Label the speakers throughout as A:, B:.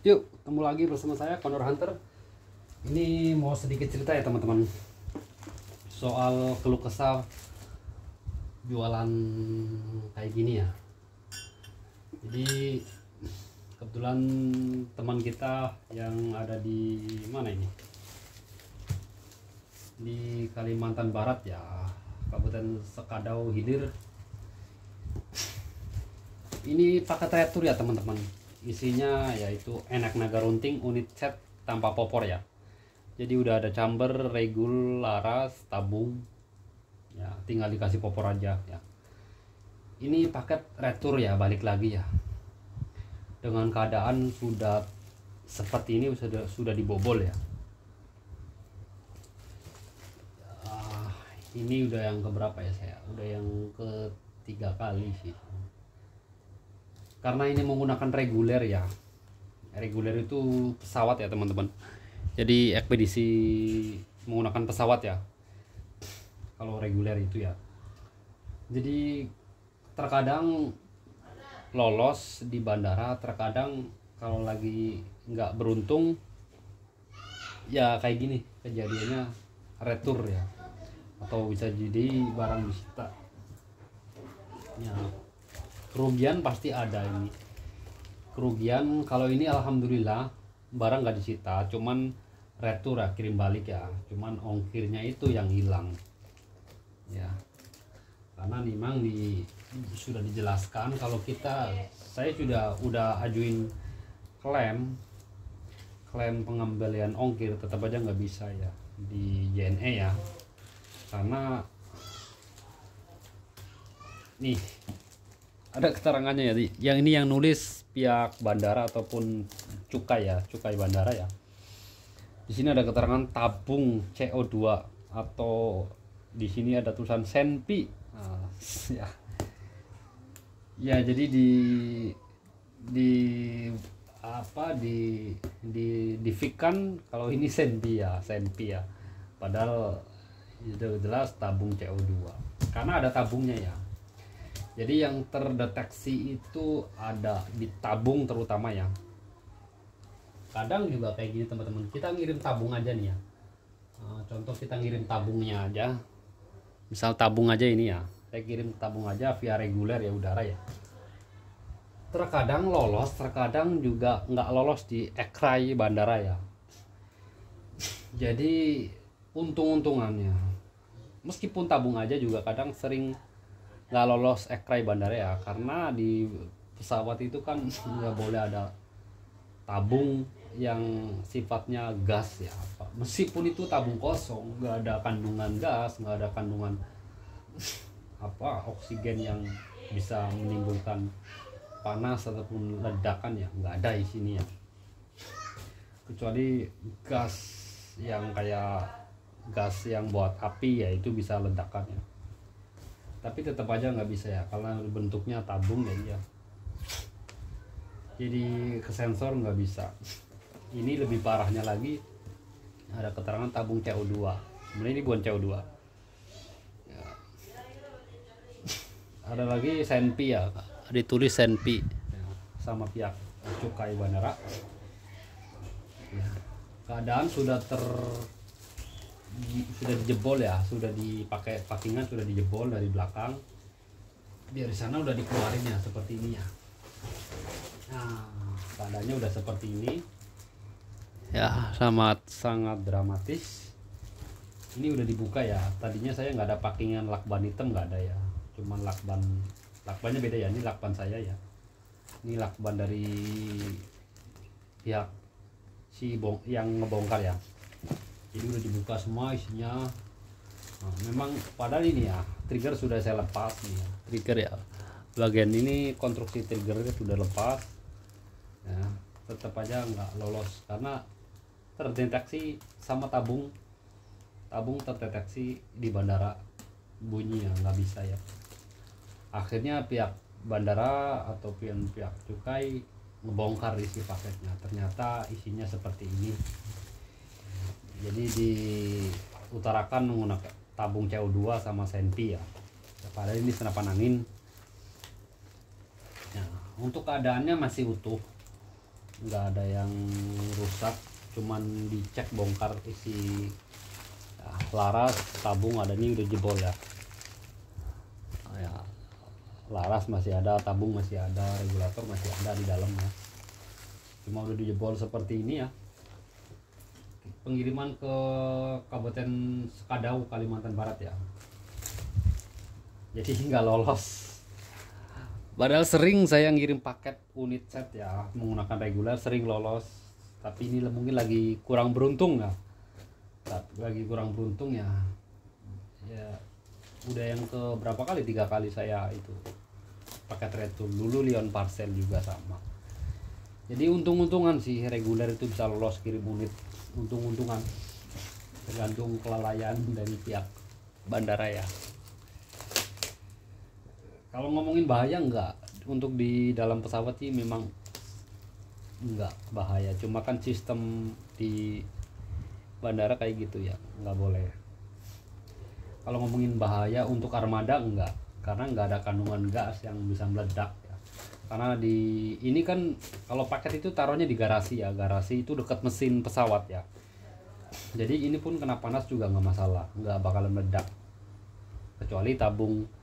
A: Yuk, ketemu lagi bersama saya Condor Hunter. Ini mau sedikit cerita ya teman-teman, soal keluh kesah jualan kayak gini ya. Jadi kebetulan teman kita yang ada di mana ini, di Kalimantan Barat ya, Kabupaten Sekadau Hilir. Ini paket retur ya teman-teman. Isinya yaitu enak naga runting unit set tanpa popor ya. Jadi udah ada chamber, regul, laras, tabung. Ya, tinggal dikasih popor aja ya. Ini paket retur ya, balik lagi ya. Dengan keadaan sudah seperti ini, sudah dibobol ya. Ini udah yang keberapa ya saya? Udah yang ketiga kali sih. Karena ini menggunakan reguler ya. Reguler itu pesawat ya teman-teman. Jadi ekspedisi menggunakan pesawat ya. Kalau reguler itu ya. Jadi terkadang lolos di bandara, terkadang kalau lagi nggak beruntung ya kayak gini kejadiannya, retur ya. Atau bisa jadi barang disita. Ya. Kerugian pasti ada ini. Kerugian kalau ini alhamdulillah barang nggak disita, cuman retur ya, kirim balik ya. Cuman ongkirnya itu yang hilang. Ya. Karena memang sudah dijelaskan kalau saya udah ajuin klaim pengembalian ongkir, tetap aja nggak bisa ya di JNE ya. Karena nih ada keterangannya ya, yang ini yang nulis pihak bandara ataupun cukai ya, cukai bandara ya. Di sini ada keterangan tabung CO2 atau di sini ada tulisan senpi. Nah, ya. Ya jadi di fikan kalau ini senpi ya. Padahal itu jelas tabung CO2. Karena ada tabungnya ya. Jadi yang terdeteksi itu ada di tabung terutama ya. Kadang juga kayak gini teman-teman, kita ngirim tabung aja nih ya. Contoh kita ngirim tabungnya aja. Misal tabung aja ini ya. Saya kirim tabung aja via reguler ya, udara ya. Terkadang lolos, terkadang juga nggak lolos di ekrai bandara ya. Jadi untung-untungannya. Meskipun tabung aja juga kadang sering nggak lolos ekrai bandara ya, karena di pesawat itu kan nggak boleh ada tabung yang sifatnya gas ya. Meskipun itu tabung kosong, nggak ada kandungan gas, nggak ada kandungan oksigen yang bisa menimbulkan panas ataupun ledakan ya, nggak ada di sini ya. Kecuali gas yang kayak gas yang buat api ya, itu bisa ledakan ya. Tapi tetap aja nggak bisa ya, karena bentuknya tabung ya. Jadi ke sensor nggak bisa. Ini lebih parahnya lagi, ada keterangan tabung CO2. Sebenarnya ini bukan CO2 ya. Ada lagi senpi ya, ditulis senpi ya, sama pihak cukai bandara ya. Keadaan sudah dijebol ya, sudah dipakai packingan, sudah dijebol dari belakang. Dari sana udah dikeluarin ya, seperti ini ya. Nah, keadaannya udah seperti ini ya, sangat dramatis. Ini udah dibuka ya. Tadinya saya nggak ada packingan lakban hitam, nggak ada ya, cuman lakbannya beda ya. Ini lakban saya ya, ini lakban dari pihak yang ngebongkar ya. Jadi udah dibuka semua isinya. Nah, memang padahal ini ya, trigger sudah saya lepas nih ya. Trigger ya, bagian ini konstruksi triggernya sudah lepas ya, tetap aja nggak lolos karena terdeteksi sama tabung terdeteksi di bandara, bunyi ya, nggak bisa ya. Akhirnya pihak bandara atau pihak cukai ngebongkar isi paketnya, ternyata isinya seperti ini. Jadi diutarakan menggunakan tabung CO2 sama senpi ya. Padahal ini senapan angin. Nah, untuk keadaannya masih utuh. nggak ada yang rusak, cuman dicek bongkar isi ya, laras tabung ada nih udah jebol ya. Ya laras masih ada, tabung masih ada, regulator masih ada di dalamnya, cuma udah dijebol seperti ini ya. Pengiriman ke Kabupaten Sekadau, Kalimantan Barat ya, jadi nggak lolos. Padahal sering saya ngirim paket unit set ya menggunakan reguler, sering lolos. Tapi ini mungkin lagi kurang beruntung ya. Lagi kurang beruntung ya. Ya udah yang ke berapa kali, 3 kali saya itu paket return. Dulu Lion Parcel juga sama. Jadi untung-untungan sih reguler itu bisa lolos kirim unit. Untung-untungan. Tergantung kelalaian dari pihak bandara ya. Kalau ngomongin bahaya enggak, untuk di dalam pesawat sih memang enggak bahaya, cuma kan sistem di bandara kayak gitu ya, nggak boleh. Kalau ngomongin bahaya untuk armada enggak, karena nggak ada kandungan gas yang bisa meledak ya. Karena di ini kan kalau paket itu taruhnya di garasi ya, garasi itu dekat mesin pesawat ya. Jadi ini pun kena panas juga nggak masalah, nggak bakalan meledak. Kecuali tabung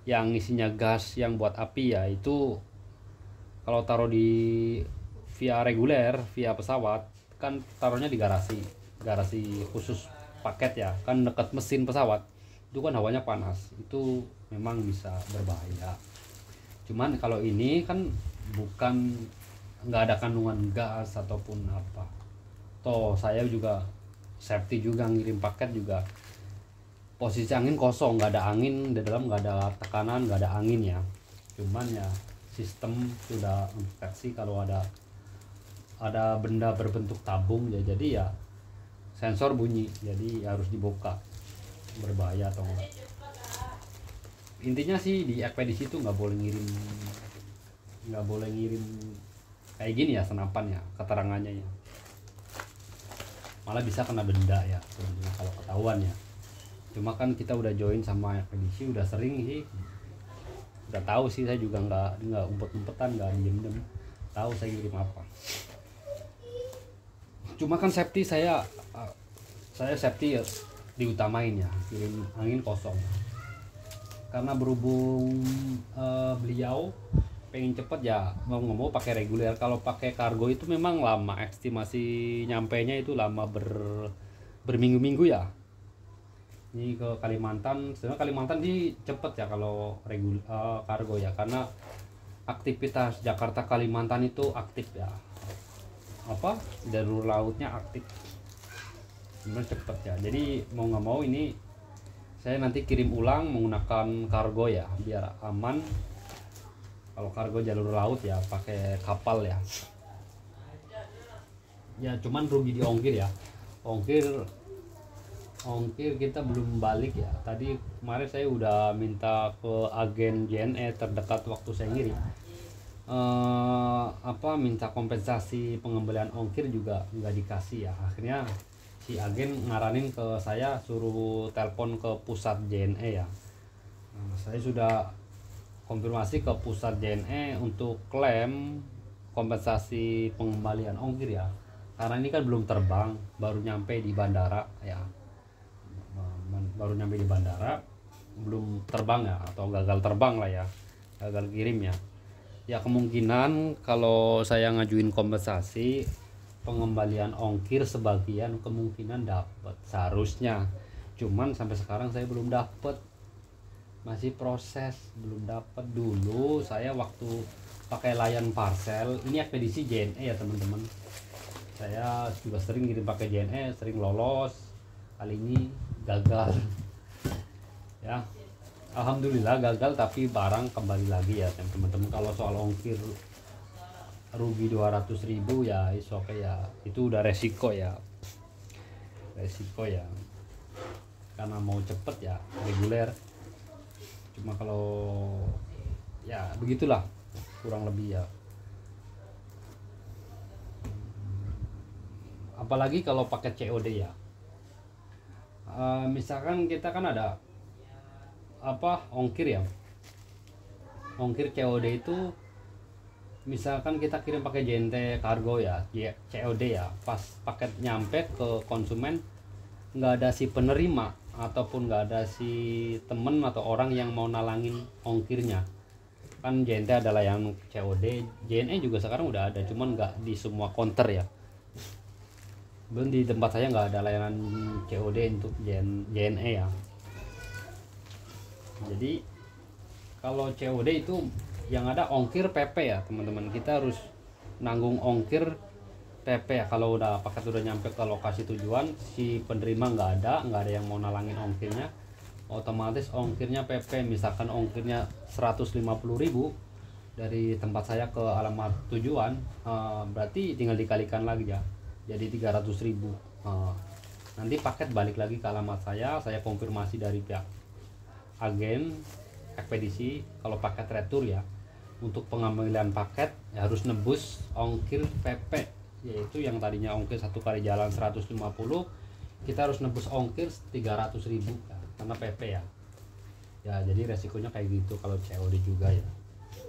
A: yang isinya gas yang buat api ya, itu kalau taruh di via reguler, via pesawat kan taruhnya di garasi khusus paket ya, kan dekat mesin pesawat, itu kan hawanya panas, itu memang bisa berbahaya. Cuman kalau ini kan bukan, nggak ada kandungan gas ataupun apa. Toh saya juga safety juga ngirim paket juga posisi angin kosong, nggak ada angin di dalam, nggak ada tekanan, nggak ada angin ya. Cuman ya sistem sudah mendeteksi kalau ada benda berbentuk tabung ya, jadi ya sensor bunyi, jadi harus dibuka, berbahaya atau enggak. Intinya sih di ekspedisi itu nggak boleh ngirim kayak gini ya senapan ya, keterangannya ya, malah bisa kena denda ya sebenarnya kalau ketahuan ya. Cuma kan kita udah join sama ekspedisi, udah sering sih, udah tahu sih. Saya juga nggak umpet-umpetan, nggak diem-diem, tahu saya kirim apa. Cuma kan safety saya safety ya, diutamain ya, kirim angin kosong. Karena berhubung beliau pengen cepet ya, mau nggak mau pakai reguler. Kalau pakai kargo itu memang lama, estimasi nyampainya itu lama, berminggu-minggu ya. Ini ke Kalimantan, sebenarnya Kalimantan sih cepet ya kalau kargo ya, karena aktivitas Jakarta Kalimantan itu aktif ya, apa jalur lautnya aktif, sebenarnya cepet ya. Jadi mau nggak mau ini saya nanti kirim ulang menggunakan kargo ya, biar aman. Kalau kargo jalur laut ya pakai kapal ya. Ya cuman rugi di ongkir ya, ongkir kita belum balik ya. Tadi kemarin saya udah minta ke agen JNE terdekat waktu saya ngirim, minta kompensasi pengembalian ongkir juga nggak dikasih ya. Akhirnya si agen ngaranin ke saya suruh telepon ke pusat JNE ya. Saya sudah konfirmasi ke pusat JNE untuk klaim kompensasi pengembalian ongkir ya, karena ini kan belum terbang, baru nyampe di bandara ya, belum terbang ya, atau gagal terbang lah ya, gagal kirim ya. Ya kemungkinan kalau saya ngajuin kompensasi pengembalian ongkir sebagian, kemungkinan dapat seharusnya. Cuman sampai sekarang saya belum dapat, masih proses, belum dapat. Dulu saya waktu pakai Lion Parcel, ini ekspedisi JNE ya teman-teman, saya juga sering ngirim pakai JNE, sering lolos. Kali ini gagal ya, alhamdulillah gagal, tapi barang kembali lagi ya teman-teman. Kalau soal ongkir rugi 200.000 ya is oke ya, itu udah resiko ya, karena mau cepet ya reguler. Cuma kalau ya begitulah kurang lebih ya, apalagi kalau pakai COD ya. Misalkan kita kan ada ongkir ya, ongkir COD itu misalkan kita kirim pakai JNT Kargo ya, COD ya, pas paket nyampe ke konsumen nggak ada si penerima ataupun nggak ada si temen atau orang yang mau nalangin ongkirnya. Kan JNT adalah yang COD, JNE juga sekarang udah ada, cuman nggak di semua counter ya. Belum di tempat saya nggak ada layanan COD untuk JNE ya. Jadi kalau COD itu yang ada ongkir PP ya teman-teman, kita harus nanggung ongkir PP ya. Kalau udah paket udah nyampe ke lokasi tujuan, si penerima nggak ada yang mau nalangin ongkirnya, otomatis ongkirnya PP. Misalkan ongkirnya 150.000 dari tempat saya ke alamat tujuan, berarti tinggal dikalikan lagi ya, jadi 300.000. Nanti paket balik lagi ke alamat saya konfirmasi dari pihak agen ekspedisi. Kalau paket retur ya, untuk pengambilan paket ya harus nebus ongkir PP, yaitu yang tadinya ongkir satu kali jalan 150, kita harus nebus ongkir 300.000 ya, karena PP ya. Ya jadi resikonya kayak gitu kalau COD juga ya.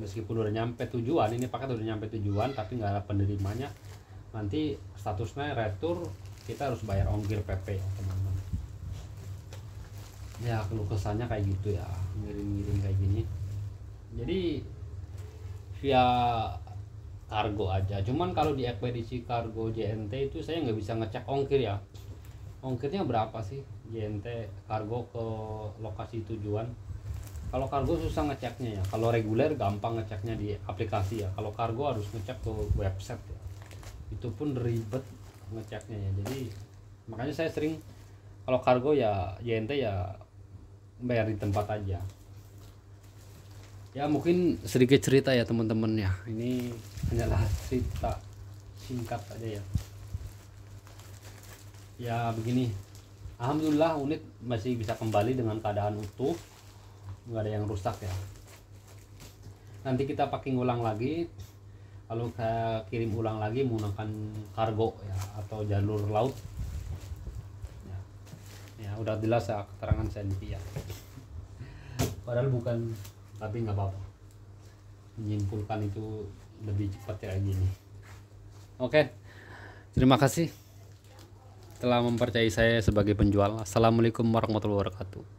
A: Meskipun udah nyampe tujuan, ini paket udah nyampe tujuan tapi nggak ada penerimanya, nanti statusnya retur, kita harus bayar ongkir PP ya teman-teman. Ya keluh kesahnya kayak gitu ya, ngirim-ngirim kayak gini. Jadi via kargo aja. Cuman kalau di ekspedisi kargo JNT itu saya nggak bisa ngecek ongkir ya. Ongkirnya berapa sih JNT kargo ke lokasi tujuan? Kalau kargo susah ngeceknya ya. Kalau reguler gampang ngeceknya di aplikasi ya. Kalau kargo harus ngecek ke website ya. Itu pun ribet ngeceknya ya. Jadi makanya saya sering kalau kargo ya JNT ya bayar di tempat aja. Ya mungkin sedikit cerita ya teman-teman ya, ini hanyalah cerita singkat aja ya. Ya begini, alhamdulillah unit masih bisa kembali dengan keadaan utuh, nggak ada yang rusak ya. Nanti kita packing ulang lagi, lalu saya kirim ulang lagi menggunakan kargo ya atau jalur laut ya. Udah jelas ya keterangan Senpi ya, padahal bukan, tapi nggak apa-apa, menyimpulkan itu lebih cepat kayak gini. Oke, terima kasih telah mempercayai saya sebagai penjual. Assalamualaikum warahmatullahi wabarakatuh.